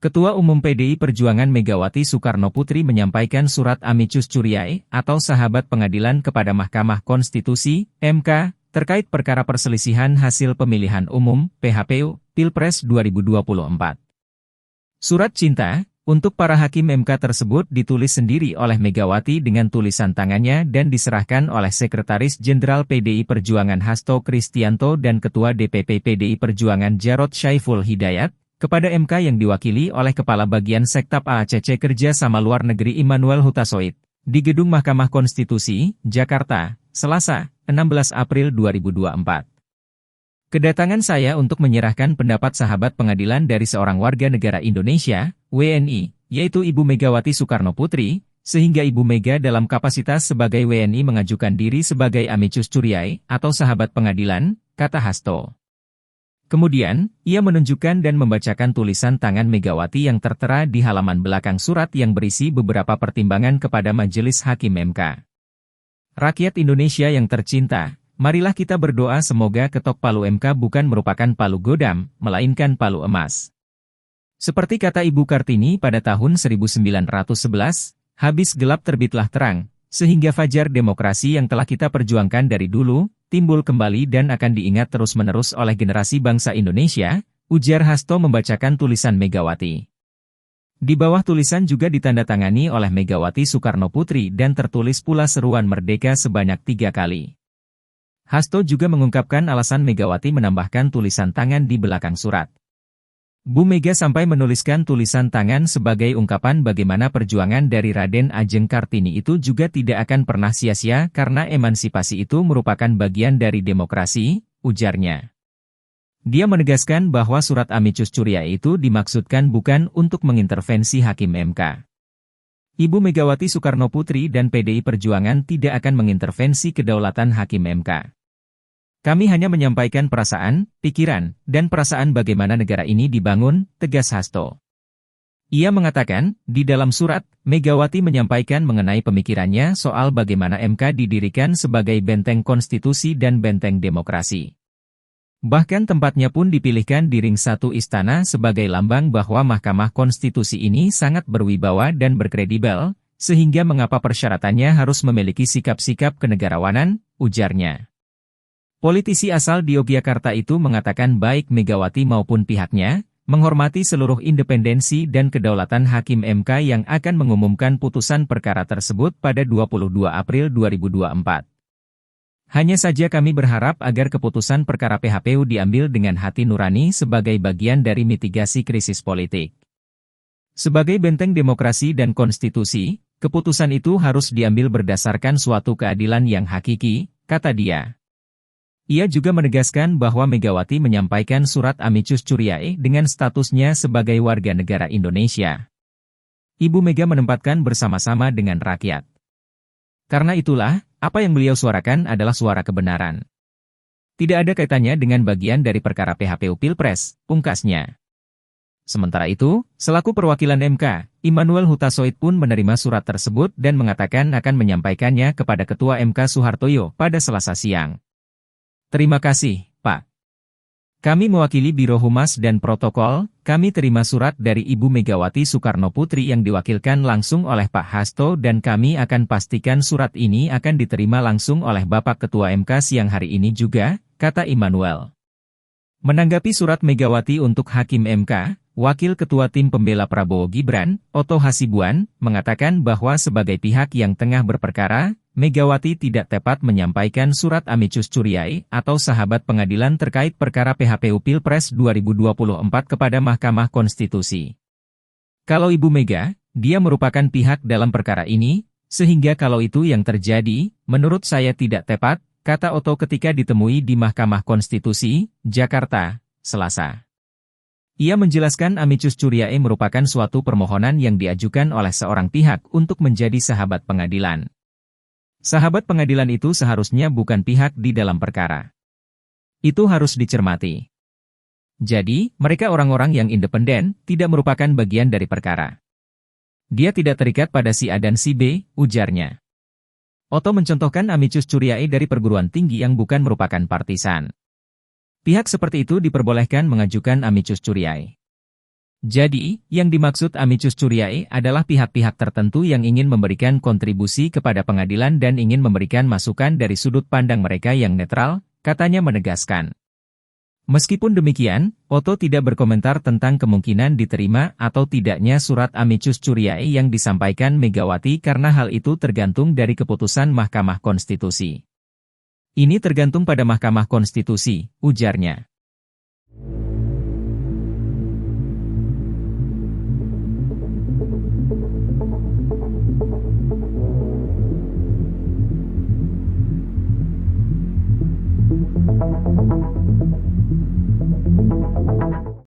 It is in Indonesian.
Ketua Umum PDI Perjuangan Megawati Soekarnoputri menyampaikan surat amicus curiae atau sahabat pengadilan kepada Mahkamah Konstitusi, MK, terkait perkara perselisihan hasil pemilihan umum, PHPU, Pilpres 2024. Surat cinta untuk para hakim MK tersebut ditulis sendiri oleh Megawati dengan tulisan tangannya dan diserahkan oleh Sekretaris Jenderal PDI Perjuangan Hasto Kristianto dan Ketua DPP PDI Perjuangan Jarod Syaiful Hidayat, kepada MK yang diwakili oleh Kepala Bagian Sektab AACC Kerja Sama Luar Negeri Immanuel Hutasoit, di Gedung Mahkamah Konstitusi, Jakarta, Selasa, 16 April 2024. Kedatangan saya untuk menyerahkan pendapat sahabat pengadilan dari seorang warga negara Indonesia, WNI, yaitu Ibu Megawati Soekarnoputri, sehingga Ibu Mega dalam kapasitas sebagai WNI mengajukan diri sebagai amicus curiae atau sahabat pengadilan, kata Hasto. Kemudian, ia menunjukkan dan membacakan tulisan tangan Megawati yang tertera di halaman belakang surat yang berisi beberapa pertimbangan kepada Majelis Hakim MK. Rakyat Indonesia yang tercinta, marilah kita berdoa semoga ketok palu MK bukan merupakan palu godam, melainkan palu emas. Seperti kata Ibu Kartini pada tahun 1911, habis gelap terbitlah terang, sehingga fajar demokrasi yang telah kita perjuangkan dari dulu, timbul kembali dan akan diingat terus-menerus oleh generasi bangsa Indonesia, ujar Hasto membacakan tulisan Megawati. Di bawah tulisan juga ditandatangani oleh Megawati Soekarnoputri dan tertulis pula seruan merdeka sebanyak 3 kali. Hasto juga mengungkapkan alasan Megawati menambahkan tulisan tangan di belakang surat. Bu Mega sampai menuliskan tulisan tangan sebagai ungkapan bagaimana perjuangan dari Raden Ajeng Kartini itu juga tidak akan pernah sia-sia karena emansipasi itu merupakan bagian dari demokrasi, ujarnya. Dia menegaskan bahwa surat amicus curiae itu dimaksudkan bukan untuk mengintervensi Hakim MK. Ibu Megawati Soekarnoputri dan PDI Perjuangan tidak akan mengintervensi kedaulatan Hakim MK. Kami hanya menyampaikan perasaan, pikiran, dan perasaan bagaimana negara ini dibangun, tegas Hasto. Ia mengatakan, di dalam surat, Megawati menyampaikan mengenai pemikirannya soal bagaimana MK didirikan sebagai benteng konstitusi dan benteng demokrasi. Bahkan tempatnya pun dipilihkan di ring 1 istana sebagai lambang bahwa Mahkamah Konstitusi ini sangat berwibawa dan berkredibel, sehingga mengapa persyaratannya harus memiliki sikap-sikap kenegarawanan, ujarnya. Politisi asal di Yogyakarta itu mengatakan baik Megawati maupun pihaknya, menghormati seluruh independensi dan kedaulatan Hakim MK yang akan mengumumkan putusan perkara tersebut pada 22 April 2024. Hanya saja kami berharap agar keputusan perkara PHPU diambil dengan hati nurani sebagai bagian dari mitigasi krisis politik. Sebagai benteng demokrasi dan konstitusi, keputusan itu harus diambil berdasarkan suatu keadilan yang hakiki, kata dia. Ia juga menegaskan bahwa Megawati menyampaikan surat amicus curiae dengan statusnya sebagai warga negara Indonesia. Ibu Mega menempatkan bersama-sama dengan rakyat. Karena itulah, apa yang beliau suarakan adalah suara kebenaran. Tidak ada kaitannya dengan bagian dari perkara PHPU Pilpres, pungkasnya. Sementara itu, selaku perwakilan MK, Immanuel Hutasoit pun menerima surat tersebut dan mengatakan akan menyampaikannya kepada Ketua MK Soehartoyo pada Selasa siang. Terima kasih, Pak. Kami mewakili Biro Humas dan Protokol, kami terima surat dari Ibu Megawati Soekarnoputri yang diwakilkan langsung oleh Pak Hasto dan kami akan pastikan surat ini akan diterima langsung oleh Bapak Ketua MK siang hari ini juga, kata Immanuel. Menanggapi surat Megawati untuk Hakim MK, Wakil Ketua Tim Pembela Prabowo Gibran, Otto Hasibuan, mengatakan bahwa sebagai pihak yang tengah berperkara, Megawati tidak tepat menyampaikan surat amicus curiae atau sahabat pengadilan terkait perkara PHPU Pilpres 2024 kepada Mahkamah Konstitusi. Kalau Ibu Mega, dia merupakan pihak dalam perkara ini, sehingga kalau itu yang terjadi, menurut saya tidak tepat, kata Otto ketika ditemui di Mahkamah Konstitusi, Jakarta, Selasa. Ia menjelaskan amicus curiae merupakan suatu permohonan yang diajukan oleh seorang pihak untuk menjadi sahabat pengadilan. Sahabat pengadilan itu seharusnya bukan pihak di dalam perkara. Itu harus dicermati. Jadi, mereka orang-orang yang independen, tidak merupakan bagian dari perkara. Dia tidak terikat pada si A dan si B, ujarnya. Otto mencontohkan amicus curiae dari perguruan tinggi yang bukan merupakan partisan. Pihak seperti itu diperbolehkan mengajukan amicus curiae. Jadi, yang dimaksud amicus curiae adalah pihak-pihak tertentu yang ingin memberikan kontribusi kepada pengadilan dan ingin memberikan masukan dari sudut pandang mereka yang netral, katanya menegaskan. Meskipun demikian, Otto tidak berkomentar tentang kemungkinan diterima atau tidaknya surat amicus curiae yang disampaikan Megawati karena hal itu tergantung dari keputusan Mahkamah Konstitusi. Ini tergantung pada Mahkamah Konstitusi, ujarnya.